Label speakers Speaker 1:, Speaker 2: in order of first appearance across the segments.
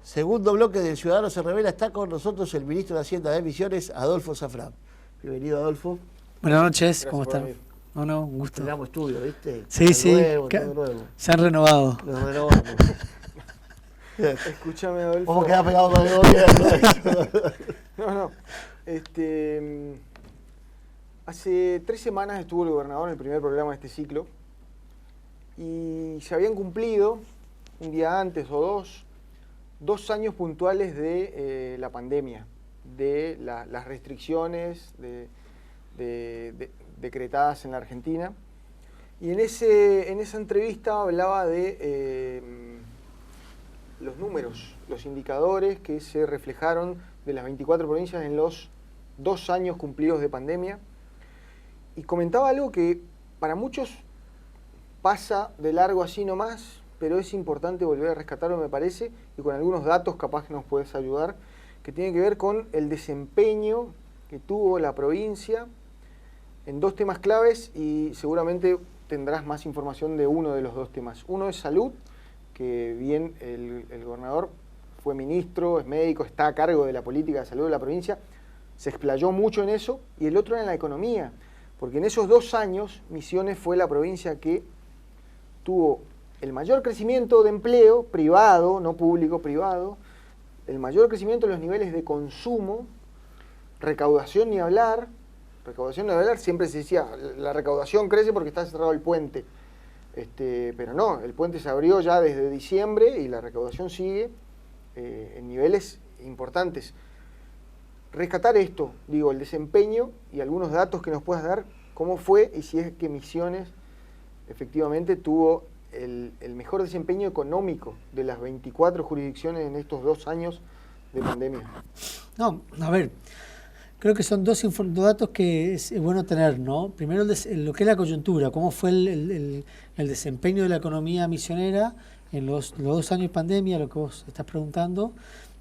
Speaker 1: Segundo bloque de Ciudadanos se Revela. Está con nosotros el ministro de Hacienda de Misiones, Adolfo Zafrán. Bienvenido, Adolfo.
Speaker 2: Buenas noches,
Speaker 1: Gracias,
Speaker 2: ¿cómo están? No, un gusto.
Speaker 1: Tenemos estudio, ¿viste?
Speaker 2: Sí, sí,
Speaker 1: todo nuevo.
Speaker 2: se han renovado.
Speaker 1: Nos renovamos.
Speaker 3: Escúchame, Adolfo.
Speaker 1: Vamos a quedar pegados con el gobierno.
Speaker 3: No. Hace 3 semanas estuvo el gobernador en el primer programa de este ciclo y se habían cumplido, un día antes o 2 años puntuales de la pandemia, de las restricciones decretadas en la Argentina. Y en esa entrevista hablaba de los números, los indicadores que se reflejaron de las 24 provincias en los 2 años cumplidos de pandemia. Y comentaba algo que para muchos pasa de largo así nomás, pero es importante volver a rescatarlo, me parece, y con algunos datos capaz que nos puedes ayudar, que tiene que ver con el desempeño que tuvo la provincia en 2 temas claves, y seguramente tendrás más información de uno de los 2 temas. Uno es salud, que bien el gobernador fue ministro, es médico, está a cargo de la política de salud de la provincia, se explayó mucho en eso, y el otro era en la economía, porque en esos 2 años Misiones fue la provincia que tuvo el mayor crecimiento de empleo privado, no público, privado, el mayor crecimiento en los niveles de consumo, recaudación ni hablar, siempre se decía, la recaudación crece porque está cerrado el puente, pero no, el puente se abrió ya desde diciembre y la recaudación sigue en niveles importantes. Rescatar esto, el desempeño y algunos datos que nos puedas dar, cómo fue y si es que Misiones efectivamente tuvo el mejor desempeño económico de las 24 jurisdicciones en estos 2 años de pandemia.
Speaker 2: No, a ver, creo que son dos datos que es bueno tener, ¿no? Primero, lo que es la coyuntura, cómo fue el desempeño de la economía misionera en los 2 años de pandemia, lo que vos estás preguntando,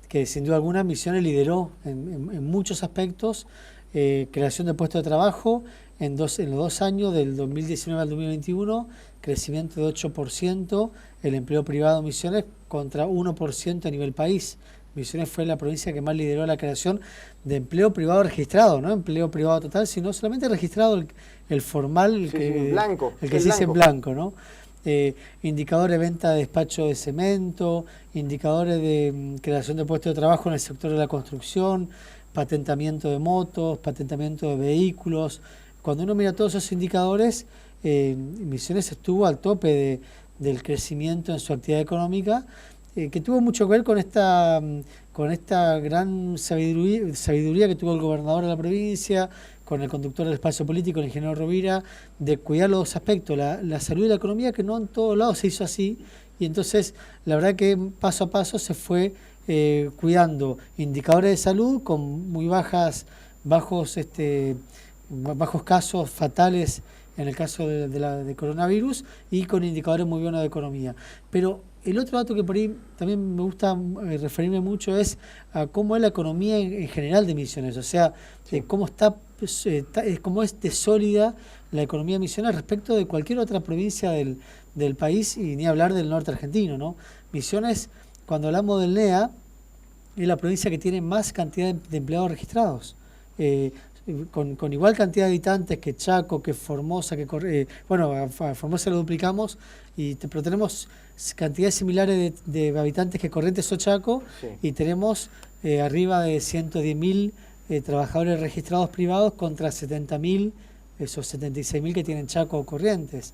Speaker 2: que sin duda alguna Misiones lideró en muchos aspectos, creación de puestos de trabajo en los 2 años, del 2019 al 2021, crecimiento de 8%, el empleo privado de Misiones contra 1% a nivel país. Misiones fue la provincia que más lideró la creación de empleo privado registrado, no empleo privado total, sino solamente registrado el formal, el que se dice en blanco, ¿no? Indicadores de venta de despacho de cemento, indicadores de creación de puestos de trabajo en el sector de la construcción, patentamiento de motos, patentamiento de vehículos. Cuando uno mira todos esos indicadores, Misiones estuvo al tope del crecimiento en su actividad económica, que tuvo mucho que ver con esta gran sabiduría que tuvo el gobernador de la provincia, con el conductor del espacio político, el ingeniero Rovira, de cuidar los 2 aspectos, la salud y la economía, que no en todos lados se hizo así, y entonces la verdad que paso a paso se fue cuidando indicadores de salud con muy bajos casos fatales en el caso de coronavirus, y con indicadores muy buenos de economía. Pero el otro dato que por ahí también me gusta referirme mucho es a cómo es la economía en general de Misiones, o sea, cómo es de sólida la economía de Misiones respecto de cualquier otra provincia del país, y ni hablar del norte argentino, ¿no? Misiones, cuando hablamos del NEA, es la provincia que tiene más cantidad de empleados registrados. Con igual cantidad de habitantes que Chaco, que Formosa, a Formosa lo duplicamos, pero tenemos cantidades similares de habitantes que Corrientes o Chaco, sí. Y tenemos arriba de 110.000 trabajadores registrados privados contra 70.000, esos 76.000 que tienen Chaco o Corrientes.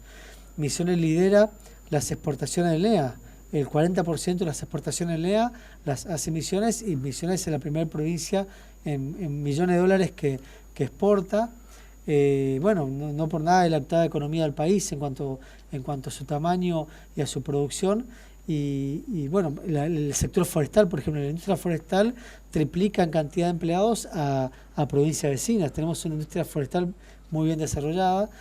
Speaker 2: Misiones lidera las exportaciones del NEA. El 40% de las exportaciones del NEA las hace Misiones, y Misiones es la primera provincia en millones de dólares que exporta. No por nada es la octava economía del país en cuanto a su tamaño y a su producción. El sector forestal, por ejemplo, la industria forestal triplica en cantidad de empleados a provincias vecinas. Tenemos una industria forestal muy bien desarrollada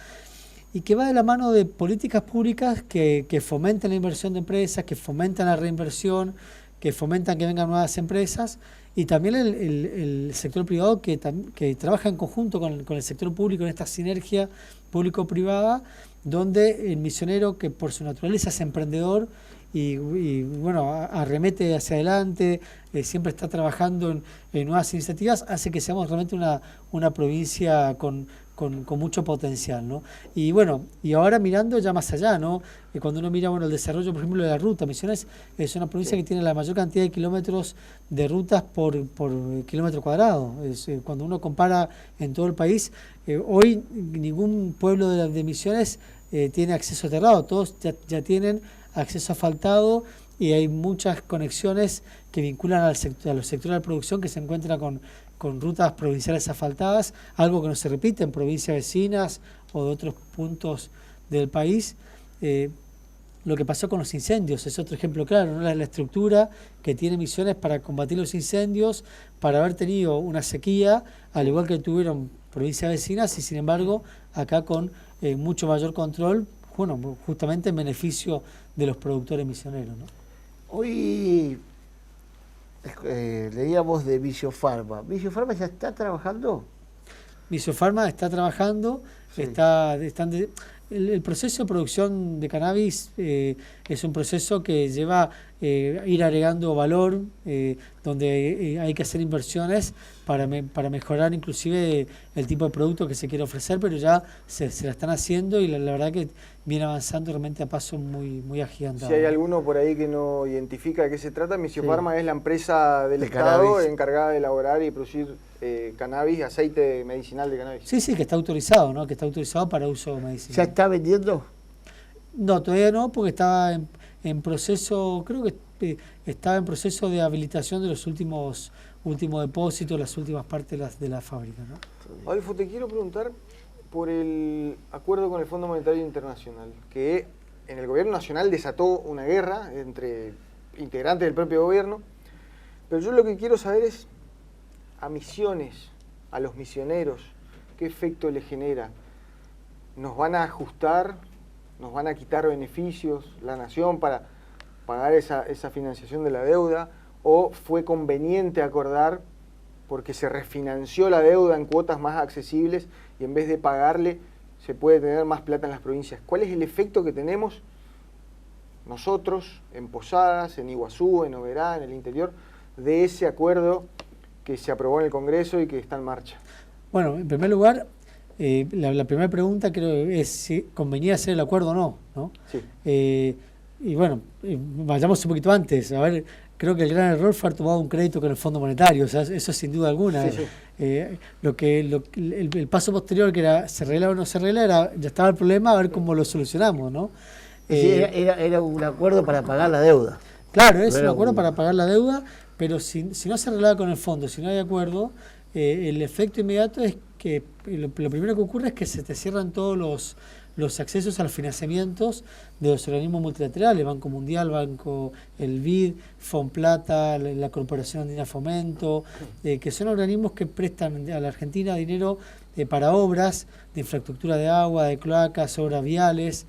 Speaker 2: y que va de la mano de políticas públicas que fomentan la inversión de empresas, que fomentan la reinversión, que fomentan que vengan nuevas empresas, y también el sector privado que trabaja en conjunto con el sector público en esta sinergia público-privada, donde el misionero, que por su naturaleza es emprendedor bueno, arremete hacia adelante, siempre está trabajando en nuevas iniciativas, hace que seamos realmente una provincia con mucho potencial, ¿no? Y bueno, y ahora mirando ya más allá, ¿no? Cuando uno mira, bueno, el desarrollo, por ejemplo, de la ruta, Misiones es una provincia que tiene la mayor cantidad de kilómetros de rutas por kilómetro cuadrado. Cuando uno compara en todo el país, hoy ningún pueblo de Misiones tiene acceso aterrado, todos ya tienen acceso asfaltado y hay muchas conexiones que vinculan a los sectores de la producción que se encuentran con rutas provinciales asfaltadas, algo que no se repite en provincias vecinas o de otros puntos del país. Lo que pasó con los incendios es otro ejemplo claro, ¿no? La estructura que tiene Misiones para combatir los incendios, para haber tenido una sequía, al igual que tuvieron provincias vecinas, y sin embargo acá con mucho mayor control, bueno, justamente en beneficio de los productores misioneros, ¿no?
Speaker 1: Hoy leíamos de Visiofarma. ¿Visiofarma ya está trabajando?
Speaker 2: Visiofarma está trabajando, sí. El proceso de producción de cannabis es un proceso que lleva ir agregando valor, donde hay que hacer inversiones para mejorar inclusive el tipo de producto que se quiere ofrecer, pero ya se la están haciendo y la verdad que viene avanzando realmente a pasos muy agigantados.
Speaker 3: Si hay alguno por ahí que no identifica de qué se trata, Visiofarma es la empresa del Estado cannabis, encargada de elaborar y producir cannabis, aceite medicinal de cannabis.
Speaker 2: Sí, que está autorizado, ¿no? Que está autorizado para uso medicinal.
Speaker 1: ¿Ya está vendiendo?
Speaker 2: No, todavía no, porque estaba en proceso, creo que estaba en proceso de habilitación de los últimos depósitos, las últimas partes de la fábrica, ¿no?
Speaker 3: Adolfo, te quiero preguntar por el acuerdo con el Fondo Monetario Internacional, que en el gobierno nacional desató una guerra entre integrantes del propio gobierno, pero yo lo que quiero saber es a Misiones, a los misioneros, ¿qué efecto les genera? ¿Nos van a ajustar, nos van a quitar beneficios la nación para pagar esa financiación de la deuda? ¿O fue conveniente acordar porque se refinanció la deuda en cuotas más accesibles y en vez de pagarle se puede tener más plata en las provincias? ¿Cuál es el efecto que tenemos nosotros en Posadas, en Iguazú, en Oberá, en el interior, de ese acuerdo que se aprobó en el Congreso y que está en marcha?
Speaker 2: Bueno, en primer lugar, la primera pregunta creo es si convenía hacer el acuerdo o no. Sí. Y bueno, vayamos un poquito antes. A ver, creo que el gran error fue haber tomado un crédito con el Fondo Monetario, o sea, eso sin duda alguna. Sí. El paso posterior, que era se arregla o no se arregla, ya estaba el problema, a ver cómo lo solucionamos, ¿no?
Speaker 1: Sí, era un acuerdo para pagar la deuda.
Speaker 2: Claro, es un acuerdo para pagar la deuda, pero si no se arreglaba con el fondo, si no hay acuerdo, el efecto inmediato es que lo primero que ocurre es que se te cierran todos los accesos a los financiamientos de los organismos multilaterales, Banco Mundial, el BID, Fonplata, la Corporación Andina Fomento, que son organismos que prestan a la Argentina dinero para obras de infraestructura de agua, de cloacas, obras viales,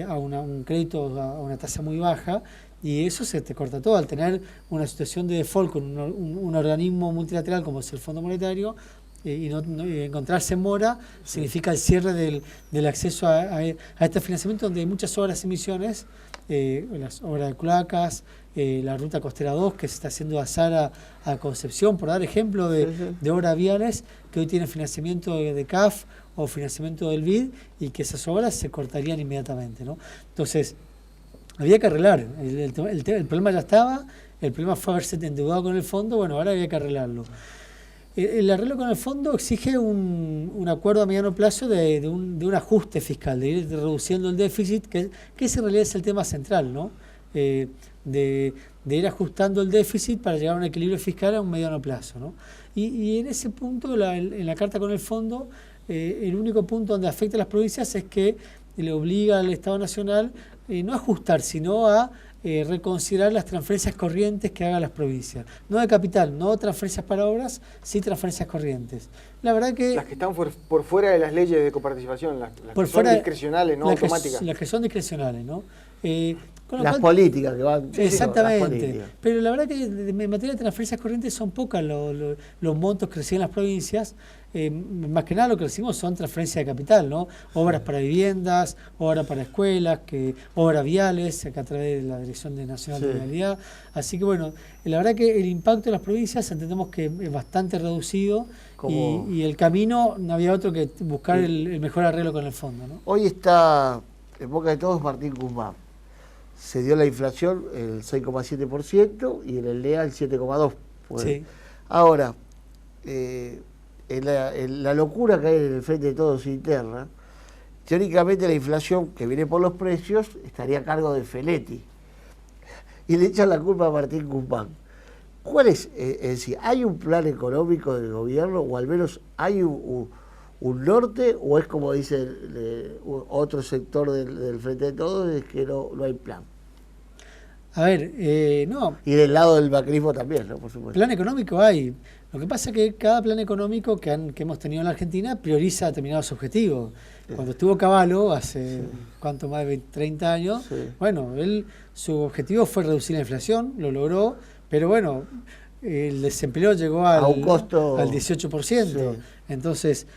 Speaker 2: a un crédito a una tasa muy baja, y eso se te corta todo. Al tener una situación de default con un organismo multilateral como es el Fondo Monetario, y no encontrarse en mora significa el cierre del acceso a este financiamiento, donde hay muchas obras y misiones, las obras de cloacas, la ruta costera 2 que se está haciendo de Azara a Concepción, por dar ejemplo de obras viales que hoy tienen financiamiento de CAF o financiamiento del BID, y que esas obras se cortarían inmediatamente, ¿no? Entonces había que arreglar, el problema ya estaba, el problema fue haberse endeudado con el fondo, bueno, ahora había que arreglarlo. El arreglo con el fondo exige un acuerdo a mediano plazo de un ajuste fiscal, de ir reduciendo el déficit, que ese en realidad es el tema central, ¿no? De ir ajustando el déficit para llegar a un equilibrio fiscal a un mediano plazo, ¿no? Y en ese punto, en la carta con el fondo, el único punto donde afecta a las provincias es que le obliga al Estado Nacional no a ajustar, sino a reconsiderar las transferencias corrientes que hagan las provincias. No de capital, no transferencias para obras, sí transferencias corrientes. La verdad que...
Speaker 3: Las que están por fuera de las leyes de coparticipación, las que son discrecionales, no automáticas.
Speaker 2: Las que son discrecionales, ¿no? Con lo
Speaker 1: las
Speaker 2: cual,
Speaker 1: políticas que van.
Speaker 2: exactamente.
Speaker 1: Las políticas.
Speaker 2: Pero la verdad que en materia de transferencias corrientes son pocas los montos que reciben las provincias. Más que nada lo que recibimos son transferencias de capital, ¿no? Obras para viviendas, obras para escuelas, obras viales, acá a través de la Dirección Nacional de Vialidad. Así que bueno, la verdad que el impacto de las provincias entendemos que es bastante reducido y el camino no había otro que buscar el mejor arreglo con el fondo, ¿no?
Speaker 1: Hoy está en boca de todos Martín Guzmán. Se dio la inflación el 6,7% y en el LEA el 7,2%.
Speaker 2: Sí.
Speaker 1: Ahora, en la locura que hay en el Frente de Todos interna, teóricamente la inflación que viene por los precios estaría a cargo de Feletti. Y le echan la culpa a Martín Guzmán. ¿Cuál es decir, hay un plan económico del gobierno o al menos hay un norte o es como dice otro sector del Frente de Todos, es que no hay plan?
Speaker 2: A ver, no.
Speaker 1: Y del lado del macrismo también, ¿no? Por supuesto.
Speaker 2: Plan económico hay. Lo que pasa es que cada plan económico que hemos tenido en la Argentina prioriza determinados objetivos. Sí. Cuando estuvo Cavallo, hace cuánto más de 30 años, bueno, su objetivo fue reducir la inflación, lo logró, pero bueno, el desempleo llegó a un costo al 18%. Sí. Entonces,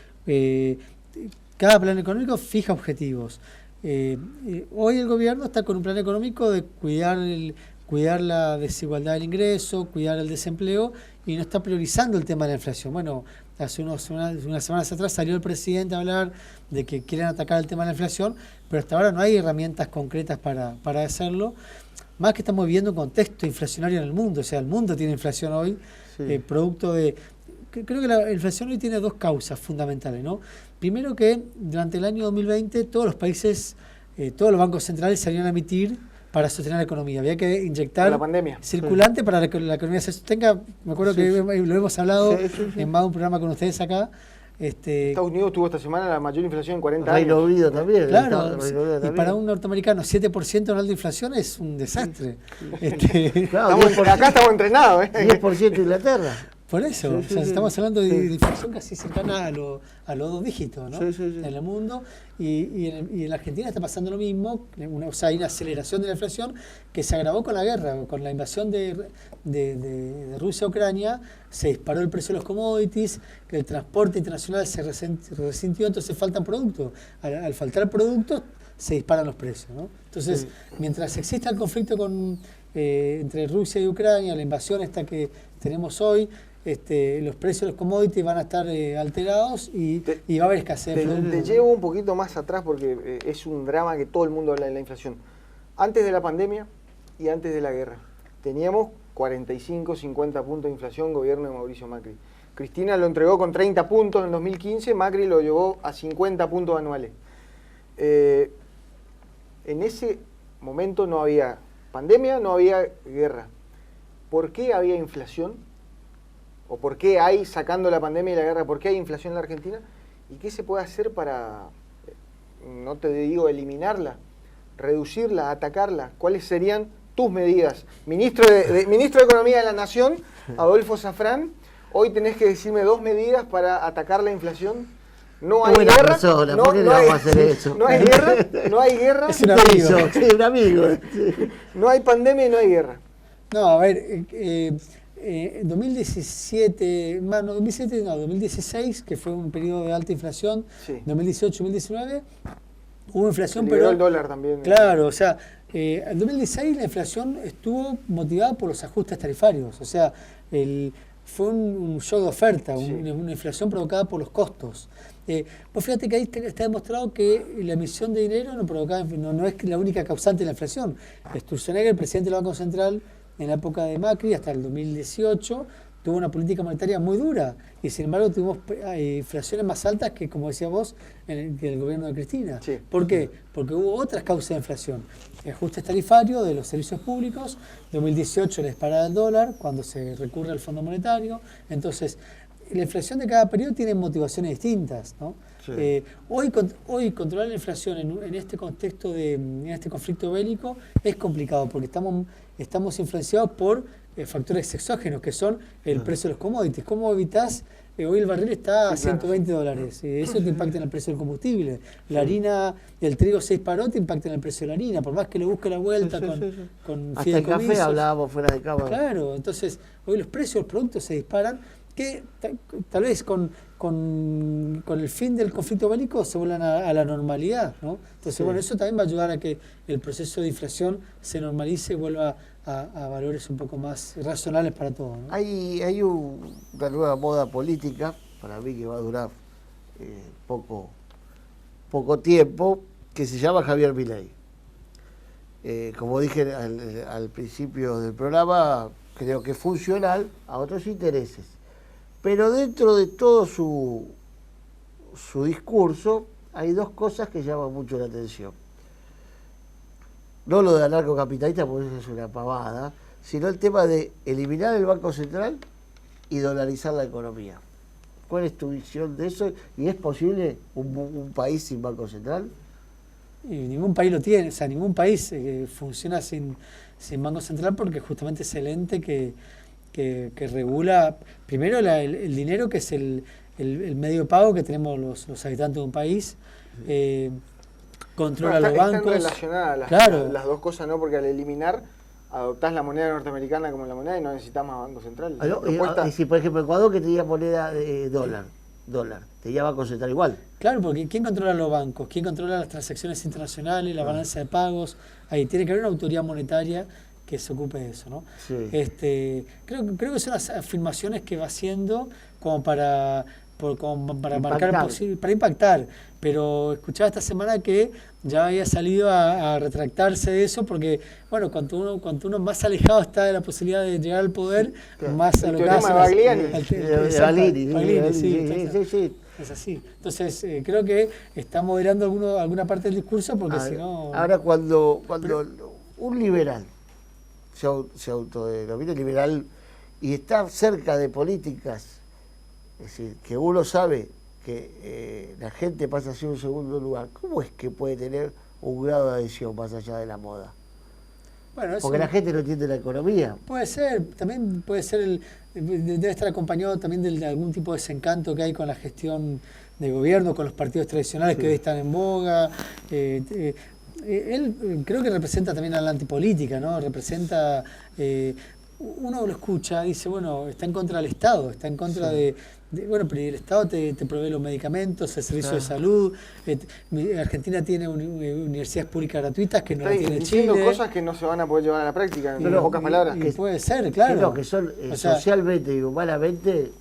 Speaker 2: cada plan económico fija objetivos. Hoy el gobierno está con un plan económico de cuidar la desigualdad del ingreso, cuidar el desempleo y no está priorizando el tema de la inflación. Bueno, hace unas semanas atrás salió el presidente a hablar de que quieren atacar el tema de la inflación, pero hasta ahora no hay herramientas concretas para hacerlo. Más que estamos viviendo un contexto inflacionario en el mundo, o sea, el mundo tiene inflación hoy, producto de... Creo que la inflación hoy tiene dos causas fundamentales, ¿no? Primero que durante el año 2020 todos los países, todos los bancos centrales salieron a emitir para sostener la economía. Había que inyectar
Speaker 3: la pandemia.
Speaker 2: Circulante para que la economía se sostenga. Me acuerdo que lo hemos hablado en más de un programa con ustedes acá.
Speaker 3: Estados Unidos tuvo esta semana la mayor inflación en 40 años.
Speaker 1: Reino Unido también.
Speaker 2: Claro, y para un norteamericano 7% anual de inflación es un desastre.
Speaker 1: Claro,
Speaker 3: acá estamos entrenados.
Speaker 1: 10% Inglaterra.
Speaker 2: Por eso, estamos hablando de inflación casi cercana a los 2 dígitos, ¿no? En el mundo. Y en la Argentina está pasando lo mismo, o sea, hay una aceleración de la inflación que se agravó con la guerra, con la invasión de Rusia a Ucrania, se disparó el precio de los commodities, que el transporte internacional se resintió, entonces faltan productos. Al faltar productos, se disparan los precios, ¿no? Entonces, mientras exista el conflicto entre Rusia y Ucrania, la invasión esta que tenemos hoy, los precios de los commodities van a estar alterados y va a haber escasez de productos.
Speaker 3: Te llevo un poquito más atrás porque es un drama que todo el mundo habla de la inflación. Antes de la pandemia y antes de la guerra, teníamos 45, 50 puntos de inflación, gobierno de Mauricio Macri. Cristina lo entregó con 30 puntos en el 2015, Macri lo llevó a 50 puntos anuales. En ese momento no había pandemia, no había guerra. ¿Por qué había inflación? ¿O por qué hay, sacando la pandemia y la guerra, por qué hay inflación en la Argentina? ¿Y qué se puede hacer para, no te digo eliminarla, reducirla, atacarla? ¿Cuáles serían tus medidas? Ministro de Economía de la Nación, Adolfo Safrán, hoy tenés que decirme 2 medidas para atacar la inflación. No hay guerra.
Speaker 1: Persona, ¿por qué no vamos a hacer eso?
Speaker 3: No hay guerra, no hay guerra.
Speaker 2: Es un amigo.
Speaker 1: Sí, un amigo.
Speaker 3: No hay pandemia y no hay guerra.
Speaker 2: No, a ver, 2016, que fue un periodo de alta inflación, 2018-2019, hubo inflación,
Speaker 3: pero el dólar también.
Speaker 2: Claro, o sea, en 2016 la inflación estuvo motivada por los ajustes tarifarios, o sea, fue un shock de oferta, una inflación provocada por los costos. Pues fíjate que ahí está demostrado que la emisión de dinero no es la única causante de la inflación. Sturzenegger, el presidente del Banco Central, en la época de Macri, hasta el 2018, tuvo una política monetaria muy dura y sin embargo tuvimos inflaciones más altas que, como decía vos, en el gobierno de Cristina.
Speaker 3: Sí.
Speaker 2: ¿Por qué? Porque hubo otras causas de inflación. Ajustes tarifarios de los servicios públicos, 2018 la disparada del dólar, cuando se recurre al Fondo Monetario. Entonces, la inflación de cada periodo tiene motivaciones distintas, ¿no? Sí. Hoy controlar la inflación en este contexto en este conflicto bélico es complicado porque estamos influenciados por factores exógenos que son el precio de los commodities. ¿Cómo evitas hoy el barril está a
Speaker 3: Sí, claro.
Speaker 2: 120 dólares. Eso te impacta en el precio del combustible. La harina, el trigo se disparó, te impacta en el precio de la harina. Por más que le busque la vuelta con
Speaker 1: Hasta el café
Speaker 2: fideicomisos.
Speaker 1: hablábamos fuera de cámara.
Speaker 2: Claro, entonces hoy los precios de los productos se disparan, que tal vez con el fin del conflicto bélico se vuelvan a la normalidad, ¿no? Entonces,
Speaker 1: Sí.
Speaker 2: bueno, eso también va a ayudar a que el proceso de inflación se normalice y vuelva a valores un poco más razonables para todos, ¿no?
Speaker 1: Hay una nueva moda política, para mí que va a durar poco tiempo, que se llama Javier Milei. Como dije al principio del programa, creo que es funcional a otros intereses. Pero dentro de todo su discurso hay dos cosas que llaman mucho la atención. No lo de anarcocapitalista, porque eso es una pavada, sino el tema de eliminar el Banco Central y dolarizar la economía. ¿Cuál es tu visión de eso? ¿Y es posible un país sin Banco Central?
Speaker 2: Y ningún país lo tiene, o sea, ningún país funciona sin Banco Central porque justamente es el ente que regula, primero el dinero, que es el medio de pago que tenemos los habitantes de un país, controla los bancos.
Speaker 3: Están relacionadas las dos cosas, ¿no? Porque al eliminar, adoptás la moneda norteamericana como la moneda y no necesitas más Banco Central.
Speaker 1: Y si, por ejemplo, Ecuador, que tenía moneda de dólar, tenía Banco Central igual.
Speaker 2: Claro, porque ¿quién controla los bancos? ¿Quién controla las transacciones internacionales, la balanza de pagos? Ahí tiene que haber una autoridad monetaria que se ocupe de eso, ¿no?
Speaker 1: Sí.
Speaker 2: Creo que son las afirmaciones que va haciendo como para marcar para impactar. Pero escuchaba esta semana que ya había salido a retractarse de eso porque, bueno, cuanto uno más alejado está de la posibilidad de llegar al poder,
Speaker 1: Claro.
Speaker 2: más
Speaker 3: El
Speaker 2: a lo que
Speaker 3: teorema
Speaker 2: hace.
Speaker 3: de
Speaker 1: Baglini,
Speaker 2: Sí. Es así. Entonces, creo que está moderando alguna parte del discurso porque si no...
Speaker 1: Ahora, cuando un liberal se autodenomina liberal y está cerca de políticas, es decir, que uno sabe que la gente pasa a ser un segundo lugar, ¿cómo es que puede tener un grado de adhesión más allá de la moda?
Speaker 2: Bueno,
Speaker 1: Porque la gente no entiende la economía.
Speaker 2: Puede ser, también puede ser, debe estar acompañado también de algún tipo de desencanto que hay con la gestión de gobierno, con los partidos tradicionales que hoy están en boga. Él creo que representa también a la antipolítica, ¿no? Representa, uno lo escucha, dice, bueno, está en contra del Estado, está en contra bueno, pero el Estado te provee los medicamentos, el servicio de salud. Argentina tiene universidades públicas gratuitas que no la tiene
Speaker 3: diciendo
Speaker 2: Chile.
Speaker 3: cosas que no se van a poder llevar a la práctica, en pocas palabras.
Speaker 2: Que puede ser, claro.
Speaker 1: Que son
Speaker 2: O sea,
Speaker 1: socialmente y humanamente...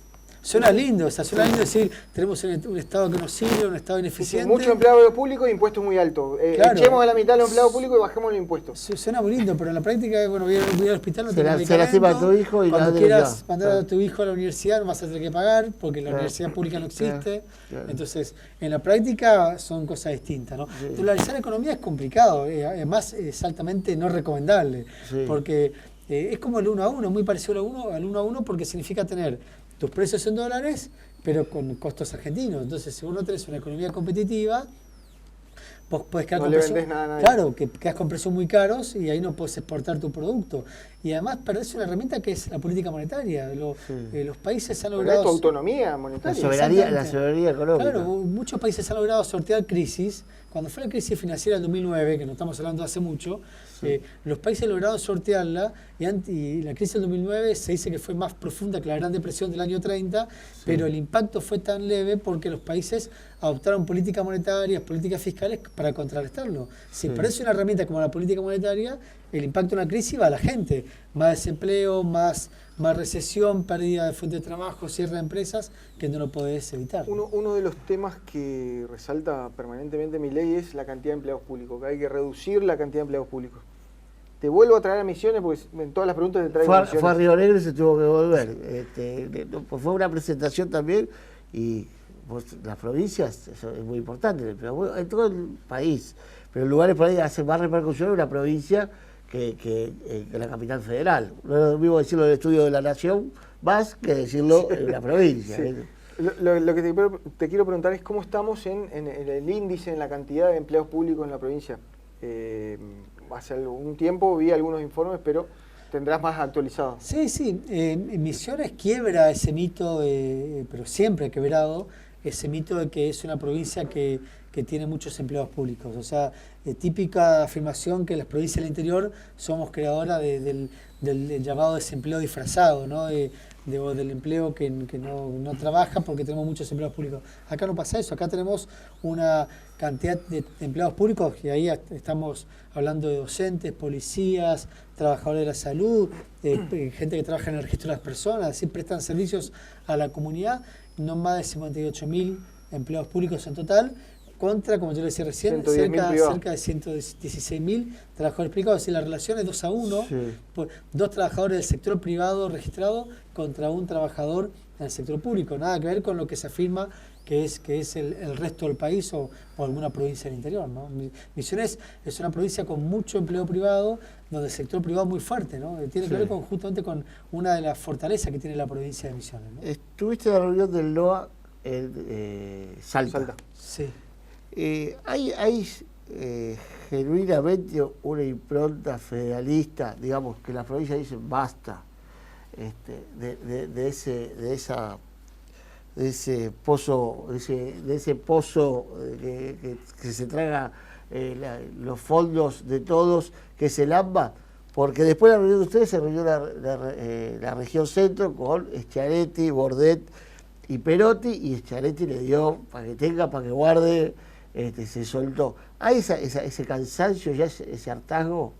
Speaker 2: Suena lindo, suena lindo decir, tenemos un Estado que nos sirve, un Estado ineficiente.
Speaker 3: Mucho empleado público e impuestos muy altos.
Speaker 2: Claro.
Speaker 3: Echemos a la mitad de los empleados públicos y bajemos los impuestos.
Speaker 2: Suena muy lindo, pero en la práctica, bueno, voy al hospital, no tengo
Speaker 1: Se
Speaker 2: medicamento.
Speaker 1: lastima a tu hijo y
Speaker 2: cuando
Speaker 1: la
Speaker 2: quieras
Speaker 1: ya.
Speaker 2: mandar a tu hijo a la universidad no vas a tener que pagar porque la universidad pública no existe.
Speaker 1: Claro.
Speaker 2: Entonces, en la práctica son cosas distintas, ¿no?
Speaker 1: Sí.
Speaker 2: Dolarizar la economía es complicado, además es altamente no recomendable, porque es como el 1 a 1, muy parecido al 1 a 1 porque significa tener tus precios en dólares, pero con costos argentinos. Entonces, si vos no tenés una economía competitiva, vos podés quedar
Speaker 3: no
Speaker 2: con
Speaker 3: le
Speaker 2: precios,
Speaker 3: vendés nada a nadie.
Speaker 2: claro, que quedás con precios muy caros y ahí no podés exportar tu producto. Y además perdés una herramienta que es la política monetaria. Los países han logrado...
Speaker 3: tu autonomía monetaria.
Speaker 1: La soberanía económica.
Speaker 2: Claro, muchos países han logrado sortear crisis. Cuando fue la crisis financiera del 2009, que no estamos hablando de hace mucho, los países lograron sortearla y la crisis del 2009 se dice que fue más profunda que la Gran Depresión del año 30, pero el impacto fue tan leve porque los países adoptaron políticas monetarias, políticas fiscales para contrarrestarlo. Si parece una herramienta como la política monetaria, el impacto de una crisis va a la gente. Más desempleo, más recesión, pérdida de fuente de trabajo, cierre de empresas, que no lo podés evitar.
Speaker 3: Uno de los temas que resalta permanentemente Milei es la cantidad de empleados públicos, que hay que reducir la cantidad de empleados públicos. Te vuelvo a traer a Misiones, porque en todas las preguntas te traigo Misiones.
Speaker 1: Fue a Río Negro y se tuvo que volver. Pues fue una presentación también, y pues, las provincias, eso es muy importante, en todo el país, pero en lugares por ahí hace más repercusión en una provincia que la capital federal. No es lo mismo decirlo en el estudio de la Nación más que decirlo en la provincia.
Speaker 3: Sí. Lo que te quiero preguntar es cómo estamos en el índice, en la cantidad de empleados públicos en la provincia. Hace algún tiempo vi algunos informes, pero tendrás más actualizado.
Speaker 2: Sí, sí. Misiones quiebra ese mito, pero siempre ha quebrado ese mito de que es una provincia que tiene muchos empleados públicos. O sea, típica afirmación que las provincias del interior somos creadoras del llamado desempleo disfrazado, ¿no? O del empleo que no trabaja porque tenemos muchos empleados públicos. Acá no pasa eso, acá tenemos una cantidad de empleados públicos y ahí estamos hablando de docentes, policías, trabajadores de la salud, gente que trabaja en el registro de las personas, así prestan servicios a la comunidad, no más de 58.000 empleados públicos en total, contra, como yo le decía recién, cerca de 116.000 trabajadores privados. Es decir, la relación es 2 a 1,
Speaker 1: Sí.
Speaker 2: Dos trabajadores del sector privado registrado contra un trabajador en el sector público. Nada que ver con lo que se afirma que es el resto del país o alguna provincia del interior, ¿no? Misiones es una provincia con mucho empleo privado, donde el sector privado es muy fuerte, ¿no? Tiene que ver justamente con una de las fortalezas que tiene la provincia de Misiones, ¿no?
Speaker 1: Estuviste en la reunión del LOA en Salta.
Speaker 2: Sí.
Speaker 1: Hay genuinamente una impronta federalista, digamos, que las provincias dicen basta de ese pozo que se traga los fondos de todos, que es el AMBA, porque después de la reunión de ustedes se reunió la región centro con Schiaretti, Bordet y Perotti, y Schiaretti le dio para que tenga, para que guarde, se soltó. ¿Hay ese cansancio, ya ese hartazgo?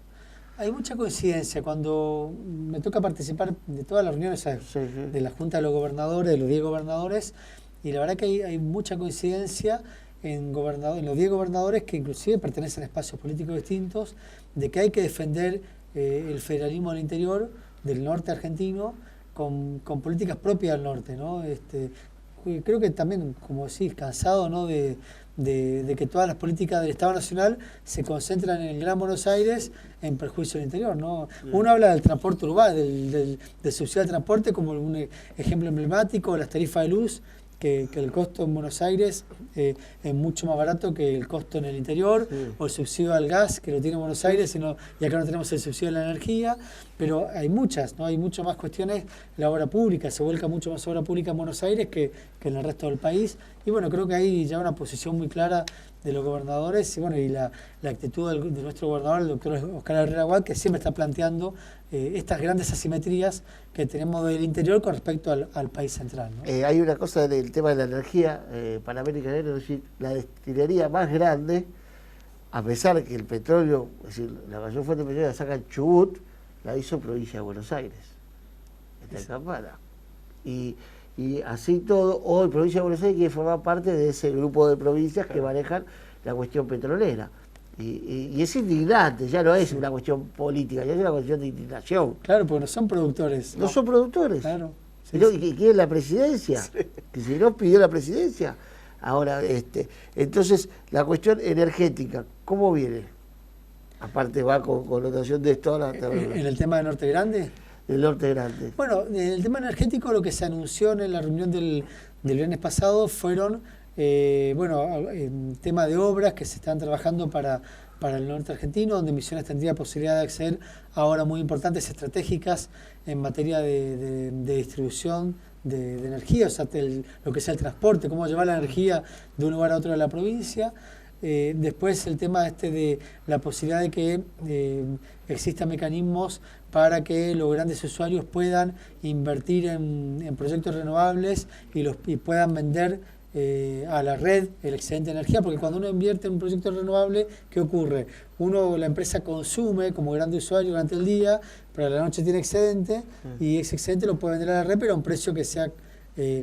Speaker 2: Hay mucha coincidencia. Cuando me toca participar de todas las reuniones de la Junta de los Gobernadores, de los 10 gobernadores, y la verdad que hay mucha coincidencia en los 10 gobernadores que inclusive pertenecen a espacios políticos distintos, de que hay que defender el federalismo del interior, del norte argentino, con políticas propias del norte, ¿no? Creo que también, como decís, cansado, ¿no? de que todas las políticas del Estado Nacional se concentran en el Gran Buenos Aires en perjuicio del interior, ¿no? Uno habla del transporte urbano, del subsidio al transporte como un ejemplo emblemático, las tarifas de luz, que el costo en Buenos Aires es mucho más barato que el costo en el interior, o el subsidio al gas, que lo tiene Buenos Aires, y acá no tenemos el subsidio a la energía, pero hay muchas, ¿no? Hay muchas más cuestiones. La obra pública, se vuelca mucho más obra pública en Buenos Aires que en el resto del país, y bueno, creo que hay ya una posición muy clara de los gobernadores, y bueno, y la actitud de nuestro gobernador, el doctor Oscar Herrera Huat, que siempre está planteando estas grandes asimetrías que tenemos del interior con respecto al país central, ¿no?
Speaker 1: Hay una cosa del tema de la energía, Panamericana, es decir, la destilería más grande, a pesar de que el petróleo, es decir, la mayor fuente de petróleo la saca en Chubut, la hizo provincia de Buenos Aires, está en Campana. Y así todo, hoy provincia de Buenos Aires quiere formar parte de ese grupo de provincias que manejan la cuestión petrolera. Y es indignante, ya no es una cuestión política, ya es una cuestión de indignación.
Speaker 2: Claro, porque no son productores.
Speaker 1: No son productores.
Speaker 2: Claro.
Speaker 1: Y quieren la presidencia, que si no pidió la presidencia. Ahora, entonces, la cuestión energética, ¿cómo viene? Aparte va con connotación de esto ahora.
Speaker 2: ¿En el tema de Norte Grande?
Speaker 1: Del Norte Grande.
Speaker 2: Bueno, en el tema energético, lo que se anunció en la reunión del viernes pasado fueron tema de obras que se están trabajando para el norte argentino, donde Misiones tendría posibilidad de acceder a obras muy importantes, estratégicas en materia de distribución de energía, o sea, lo que sea el transporte, cómo llevar la energía de un lugar a otro de la provincia. Después el tema de la posibilidad de que existan mecanismos para que los grandes usuarios puedan invertir en proyectos renovables y puedan vender a la red el excedente de energía, porque cuando uno invierte en un proyecto renovable, ¿qué ocurre? La empresa consume como grande usuario durante el día, pero a la noche tiene excedente y ese excedente lo puede vender a la red, pero a un precio que sea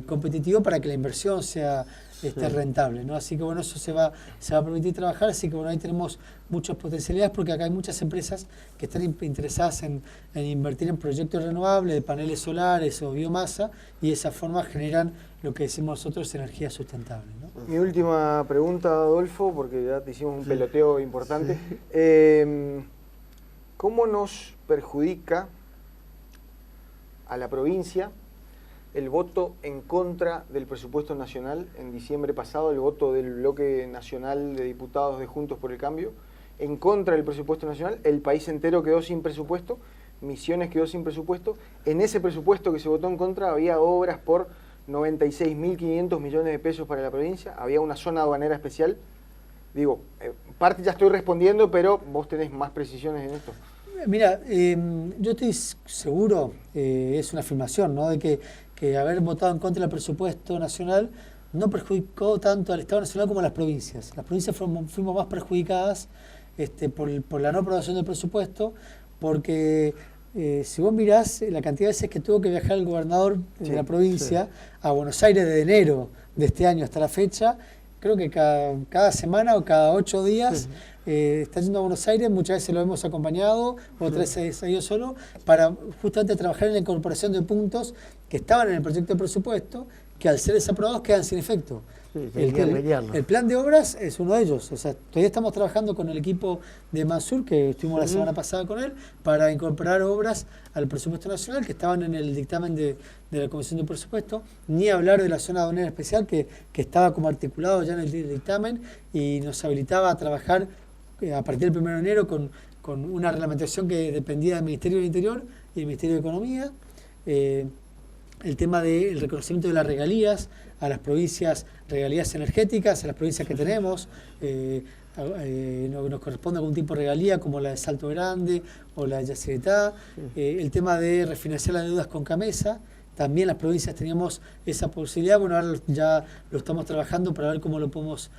Speaker 2: competitivo para que la inversión sea rentable, ¿no? Así que bueno, eso se va a permitir trabajar, así que bueno, ahí tenemos muchas potencialidades porque acá hay muchas empresas que están interesadas en invertir en proyectos renovables, de paneles solares o biomasa, y de esa forma generan lo que decimos nosotros energía sustentable, ¿no?
Speaker 3: Mi última pregunta, Adolfo, porque ya te hicimos un peloteo importante. ¿Cómo nos perjudica a la provincia el voto en contra del presupuesto nacional en diciembre pasado, el voto del bloque nacional de diputados de Juntos por el Cambio, en contra del presupuesto nacional? El país entero quedó sin presupuesto, Misiones quedó sin presupuesto. En ese presupuesto que se votó en contra había obras por 96.500 millones de pesos para la provincia, había una zona aduanera especial. Digo, parte ya estoy respondiendo, pero vos tenés más precisiones en esto.
Speaker 2: Mira, yo estoy seguro, es una afirmación, ¿no?, de que haber votado en contra del presupuesto nacional no perjudicó tanto al Estado Nacional como a las provincias. Las provincias fuimos más perjudicadas por la no aprobación del presupuesto, porque si vos mirás la cantidad de veces que tuvo que viajar el gobernador de la provincia a Buenos Aires de enero de este año hasta la fecha, creo que cada semana o cada 8 días está yendo a Buenos Aires, muchas veces lo hemos acompañado, otras veces ha ido solo, para justamente trabajar en la incorporación de puntos que estaban en el proyecto de presupuesto, que al ser desaprobados quedan sin efecto. El plan de obras es uno de ellos. O sea, todavía estamos trabajando con el equipo de Mansur, que estuvimos la semana pasada con él, para incorporar obras al presupuesto nacional que estaban en el dictamen de la Comisión de Presupuesto, ni hablar de la zona aduanera especial que estaba como articulado ya en el dictamen y nos habilitaba a trabajar a partir del 1 de enero con una reglamentación que dependía del Ministerio del Interior y del Ministerio de Economía. El tema del reconocimiento de las regalías a las provincias, regalías energéticas, a las provincias que tenemos, nos corresponde algún tipo de regalía como la de Salto Grande o la de Yacyretá. El tema de refinanciar las deudas con Camesa, también las provincias teníamos esa posibilidad. Bueno, ahora ya lo estamos trabajando para ver cómo lo podemos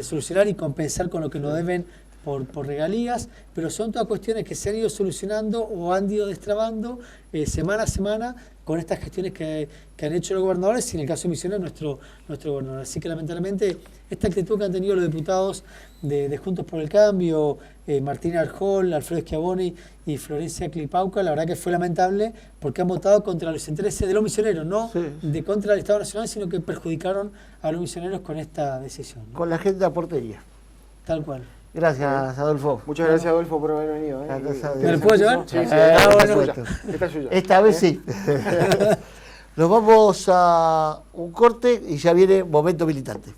Speaker 2: solucionar y compensar con lo que nos deben por regalías, pero son todas cuestiones que se han ido solucionando o han ido destrabando semana a semana con estas gestiones que han hecho los gobernadores y en el caso de Misiones nuestro gobernador. Así que lamentablemente esta actitud que han tenido los diputados de Juntos por el Cambio, Martín Arjol, Alfredo Schiavoni y Florencia Clipauca, la verdad que fue lamentable porque han votado contra los intereses de los misioneros, no de contra el Estado Nacional, sino que perjudicaron a los misioneros con esta decisión, ¿no?
Speaker 1: Con la agenda porteña.
Speaker 2: Tal cual.
Speaker 1: Gracias, Adolfo.
Speaker 3: Muchas gracias, Adolfo, por haber venido.
Speaker 2: ¿Me lo puedo llevar?
Speaker 3: Sí,
Speaker 1: Esta es suya. Esta vez sí. Nos vamos a un corte y ya viene Momento Militante.